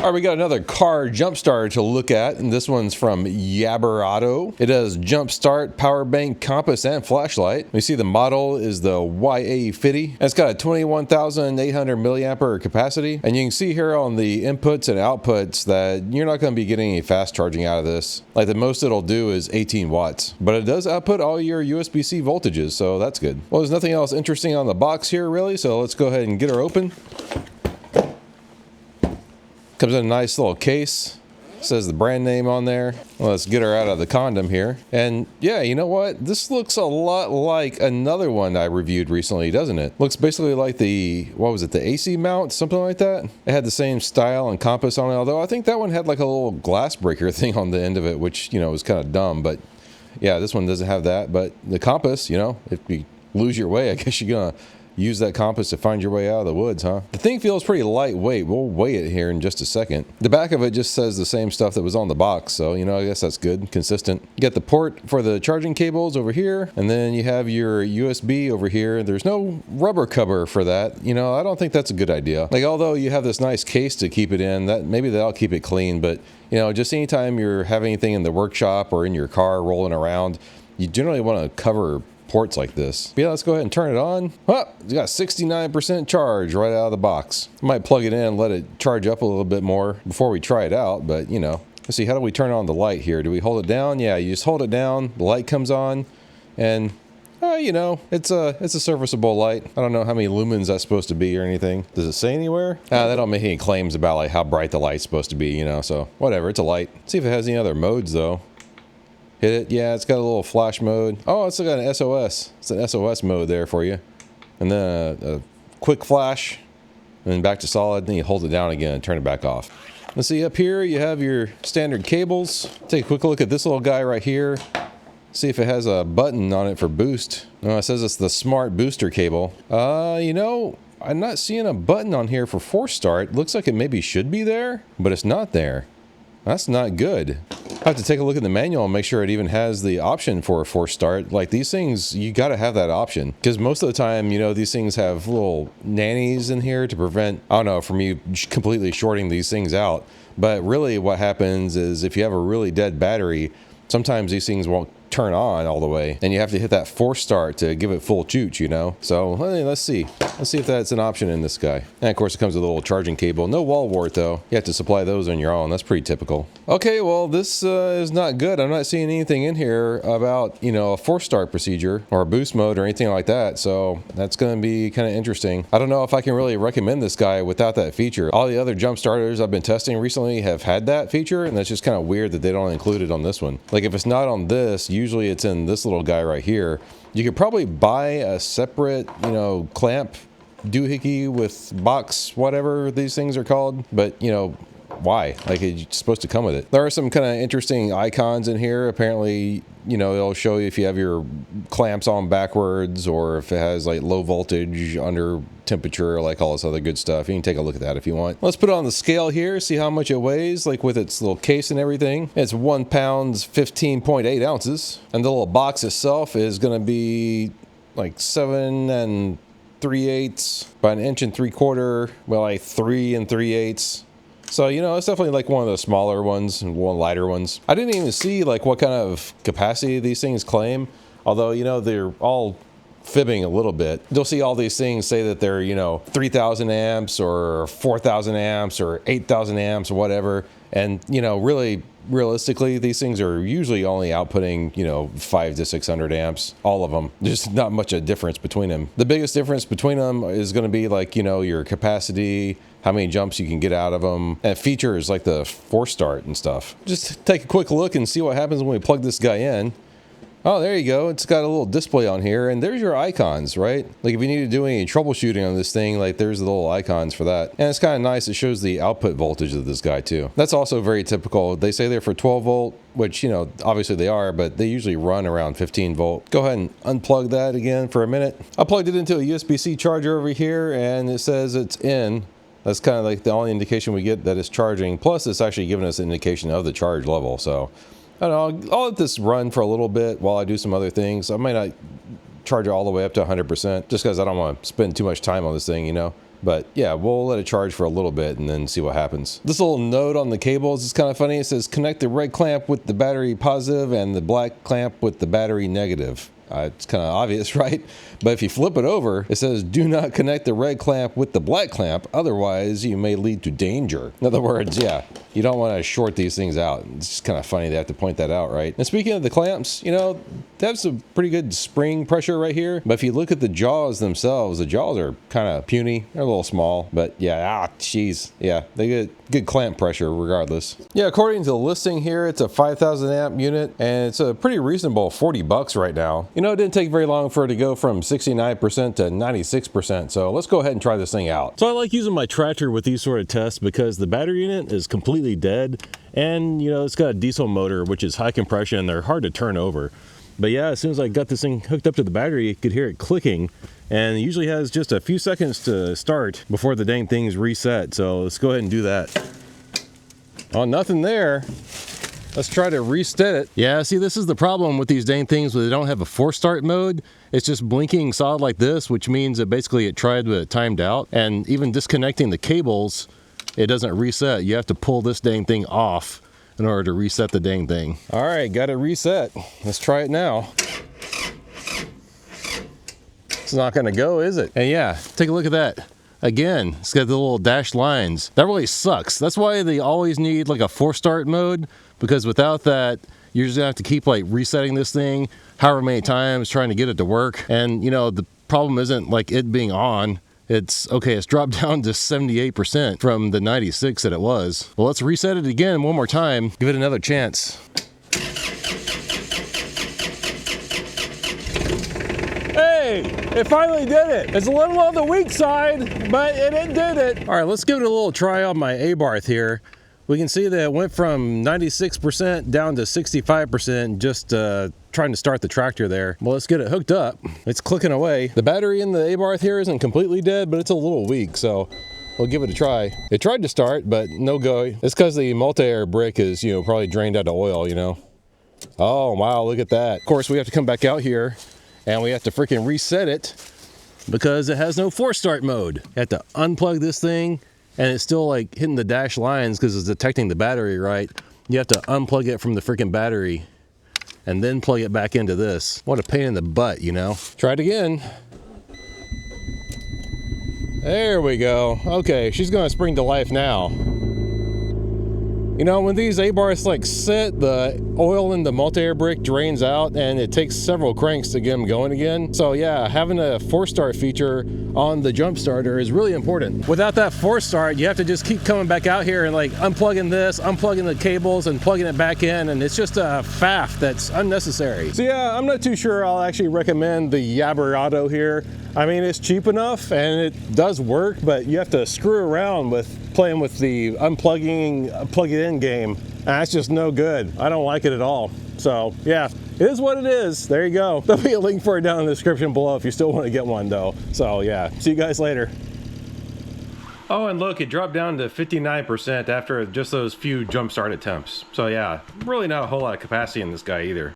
All right, we got another car jump starter to look at, and this one's from YaberAuto. It has jump start, power bank, compass, and flashlight. We see the model is the YA50. And it's got a 21,800 milliampere capacity, and you can see here on the inputs and outputs that you're not going to be getting any fast charging out of this. Like the most it'll do is 18 watts, but it does output all your USB-C voltages, so that's good. Well, there's nothing else interesting on the box here really, so let's go ahead and get her open. Comes in a nice little case. Says the brand name on there. Well, let's get her out of the condom here. And yeah, you know what? This looks a lot like another one I reviewed recently, doesn't it? Looks basically like the, what was it, the AC mount, something like that? It had the same style and compass on it, although I think that one had like a little glass breaker thing on the end of it, which, you know, was kind of dumb. But yeah, this one doesn't have that. But the compass, you know, if you lose your way, I guess you're gonna use that compass to find your way out of the woods, huh? The thing feels pretty lightweight. We'll weigh it here in just a second. The back of it just says the same stuff that was on the box, so, you know, I guess that's good, consistent. You get the port for the charging cables over here, and then you have your USB over here. There's no rubber cover for that. You know, I don't think that's a good idea. Like, although you have this nice case to keep it in, that maybe that'll keep it clean, but, you know, just anytime you're having anything in the workshop or in your car rolling around, you generally want to cover ports like this. But yeah, let's go ahead and turn it on. Oh, it's got 69% charge right out of the box. Might plug it in and let it charge up a little bit more before we try it out, but you know. Let's see, how do we turn on the light here? Do we hold it down? Yeah, you just hold it down, the light comes on, and you know, it's a serviceable light. I don't know how many lumens that's supposed to be or anything. Does it say anywhere? They don't make any claims about like how bright the light's supposed to be, you know, so whatever, it's a light. See if it has any other modes though. Hit it. Yeah, it's got a little flash mode. Oh, it's got an SOS. It's an SOS mode there for you. And then a quick flash. And then back to solid. Then you hold it down again and turn it back off. Let's see, up here you have your standard cables. Take a quick look at this little guy right here. See if it has a button on it for boost. No, it says it's the smart booster cable. You know, I'm not seeing a button on here for force start. Looks like it maybe should be there, but it's not there. That's not good. I have to take a look at the manual and make sure it even has the option for a force start. Like these things, you got to have that option. Because most of the time, you know, these things have little nannies in here to prevent, I don't know, from you completely shorting these things out. But really what happens is if you have a really dead battery, sometimes these things won't turn on all the way, and you have to hit that force start to give it full chooch, you know. So let's see if that's an option in this guy. And of course it comes with a little charging cable. No wall wart though. You have to supply those on your own. That's pretty typical. Okay, well this is not good. I'm not seeing anything in here about, you know, a force start procedure or a boost mode or anything like that, so that's going to be kind of interesting. I don't know if I can really recommend this guy without that feature. All the other jump starters I've been testing recently have had that feature, and that's just kind of weird that they don't include it on this one. Like if it's not on this, usually it's in this little guy right here. You could probably buy a separate, you know, clamp doohickey with box, whatever these things are called, but you know, why? Like it's supposed to come with it. There are some kind of interesting icons in here. Apparently, you know, it'll show you if you have your clamps on backwards or if it has like low voltage, under temperature, like all this other good stuff. You can take a look at that if you want. Let's put it on the scale here, see how much it weighs, like with its little case and everything. It's 1 pound, 15.8 ounces. And the little box itself is going to be like 7 3/8 by 1 3/4, well, like 3 3/8. So, you know, it's definitely like one of the smaller ones and one lighter ones. I didn't even see like what kind of capacity these things claim. Although, you know, they're all fibbing a little bit. You'll see all these things say that they're, you know, 3,000 amps or 4,000 amps or 8,000 amps or whatever. And, you know, really, realistically, these things are usually only outputting, you know, 500 to 600 amps, all of them. There's not much a difference between them. The biggest difference between them is going to be like, you know, your capacity, how many jumps you can get out of them, and features like the force start and stuff. Just take a quick look and see what happens when we plug this guy in. Oh, there you go. It's got a little display on here, and there's your icons, right? Like if you need to do any troubleshooting on this thing, like there's the little icons for that. And it's kind of nice. It shows the output voltage of this guy too. That's also very typical. They say they're for 12 volt, which, you know, obviously they are, but they usually run around 15 volt. Go ahead and unplug that again for a minute. I plugged it into a USB-C charger over here, and it says it's in. That's kind of like the only indication we get that it's charging. Plus, it's actually giving us an indication of the charge level. So I don't know, I'll let this run for a little bit while I do some other things. I might not charge it all the way up to 100% just because I don't want to spend too much time on this thing, you know. But yeah, we'll let it charge for a little bit and then see what happens. This little note on the cables is kind of funny. It says connect the red clamp with the battery positive and the black clamp with the battery negative. It's kind of obvious, right? But if you flip it over, it says do not connect the red clamp with the black clamp, otherwise you may lead to danger. In other words, yeah, you don't want to short these things out. It's just kind of funny they have to point that out, right? And speaking of the clamps, you know, they have some pretty good spring pressure right here. But if you look at the jaws themselves, the jaws are kind of puny. They're a little small, but yeah, geez. Yeah, they get good clamp pressure regardless. Yeah, according to the listing here, it's a 5,000 amp unit and it's a pretty reasonable $40 right now. You know, it didn't take very long for it to go from 69% to 96%. So let's go ahead and try this thing out. So I like using my tractor with these sort of tests because the battery unit is completely dead. And you know, it's got a diesel motor, which is high compression and they're hard to turn over. But yeah, as soon as I got this thing hooked up to the battery, you could hear it clicking. And it usually has just a few seconds to start before the dang thing's reset. So let's go ahead and do that. Oh, nothing there. Let's try to reset it. Yeah, see, this is the problem with these dang things where they don't have a force start mode. It's just blinking solid like this, which means that basically it tried but it timed out. And even disconnecting the cables, it doesn't reset. You have to pull this dang thing off in order to reset the dang thing. All right, got it reset. Let's try it now. It's not gonna go, is it? And yeah, take a look at that. Again, it's got the little dashed lines. That really sucks. That's why they always need like a force start mode, because without that, you're just gonna have to keep like resetting this thing however many times trying to get it to work. And you know, the problem isn't like it being on. It's okay, it's dropped down to 78% from the 96 that it was. Well, let's reset it again one more time. Give it another chance. Hey, it finally did it. It's a little on the weak side, but it did it. All right, let's give it a little try on my A-Barth here. We can see that it went from 96% down to 65% just trying to start the tractor there. Well, let's get it hooked up. It's clicking away. The battery in the A-Barth here isn't completely dead, but it's a little weak, so we'll give it a try. It tried to start, but no go. It's because the multi-air brick is, you know, probably drained out of oil, you know. Oh, wow, look at that. Of course, we have to come back out here and we have to freaking reset it because it has no force start mode. You have to unplug this thing and it's still like hitting the dash lines because it's detecting the battery, right? You have to unplug it from the freaking battery and then plug it back into this. What a pain in the butt, you know? Try it again. There we go. Okay, she's gonna spring to life now. You know, when these A-Barths like sit, the oil in the multi-air brick drains out and it takes several cranks to get them going again. So yeah, having a force start feature on the jump starter is really important. Without that force start, you have to just keep coming back out here and like unplugging this, unplugging the cables and plugging it back in, and it's just a faff that's unnecessary. So yeah, I'm not too sure I'll actually recommend the YaberAuto here. I mean, it's cheap enough and it does work, but you have to screw around with playing with the unplugging, plug it in game. And that's just no good. I don't like it at all. So yeah, it is what it is. There you go. There'll be a link for it down in the description below if you still want to get one though. So yeah, see you guys later. Oh, and look, it dropped down to 59% after just those few jump start attempts. So yeah, really not a whole lot of capacity in this guy either.